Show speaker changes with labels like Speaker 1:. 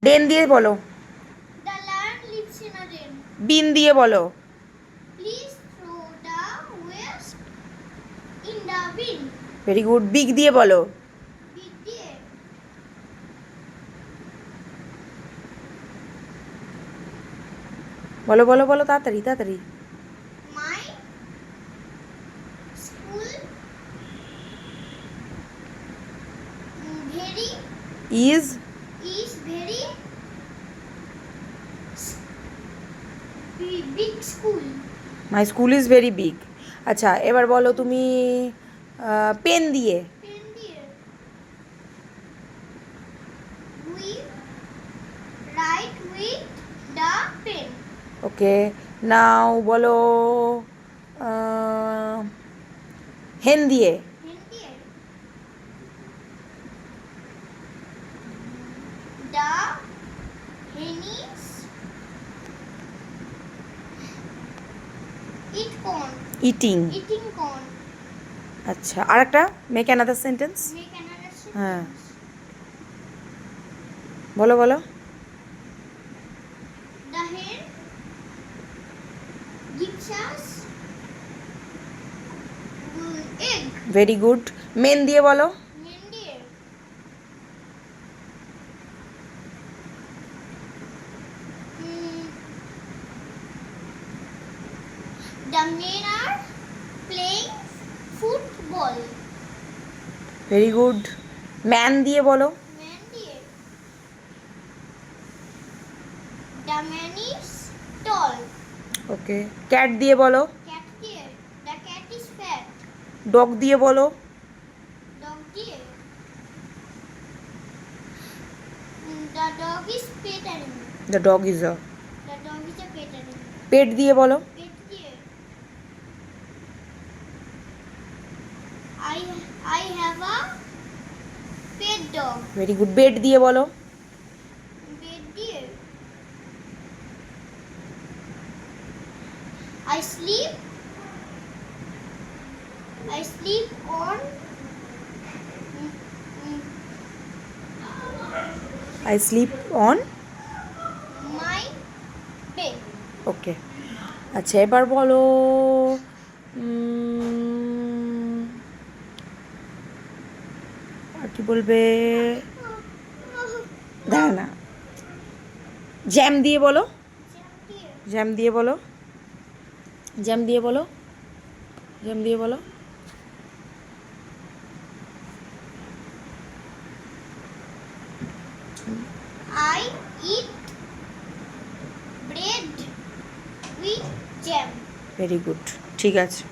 Speaker 1: ডেন দিয়ে বলো।
Speaker 2: The lion lives in a den.
Speaker 1: বিন দিয়ে বলো।
Speaker 2: Please throw the waste in the bin.
Speaker 1: Very good. Big দিয়ে বলো।
Speaker 2: Big দিয়ে
Speaker 1: বলো বলো বলো, তাড়াতাড়ি তাড়াতাড়ি।
Speaker 2: my school very
Speaker 1: is
Speaker 2: is very big school.
Speaker 1: My school is very big. আচ্ছা, এবার বলো তুমি পেন দিয়ে।
Speaker 2: Pen দিয়ে we write with the pen.
Speaker 1: ওকে, নাও বলো হেন দিয়ে।
Speaker 2: Pen দিয়ে the hen is eat corn.
Speaker 1: Eating.
Speaker 2: Eating corn.
Speaker 1: আচ্ছা, আর একটা make another sentence.
Speaker 2: Make another sentence.
Speaker 1: হ্যাঁ, বলো বলো।
Speaker 2: The hen gives us egg.
Speaker 1: Very good. Men দিয়ে বলো।
Speaker 2: Men দিয়ে the men are playing football.
Speaker 1: ভেরি গুড। ম্যান দিয়ে বলো।
Speaker 2: Man দিয়ে the man is tall.
Speaker 1: Okay, cat দিয়ে বলো।
Speaker 2: Cat দিয়ে the cat is fat.
Speaker 1: Dog দিয়ে বলো।
Speaker 2: Dog দিয়ে the dog is pet animal.
Speaker 1: The dog is a.
Speaker 2: The dog is a pet animal.
Speaker 1: Pet দিয়ে বলো।
Speaker 2: Pet দিয়ে I have a pet dog.
Speaker 1: Very good. Bed দিয়ে বলো।
Speaker 2: Bed দিয়ে I sleep on
Speaker 1: I sleep on.
Speaker 2: my bed.
Speaker 1: ওকে, আচ্ছা এবার বলো আর কি বলবে, দাঁড়া না। জ্যাম দিয়ে বলো। জ্যাম দিয়ে বলো। জ্যাম দিয়ে বলো। জ্যাম দিয়ে বলো।
Speaker 2: I eat bread with jam.
Speaker 1: Very good, ঠিক আছে।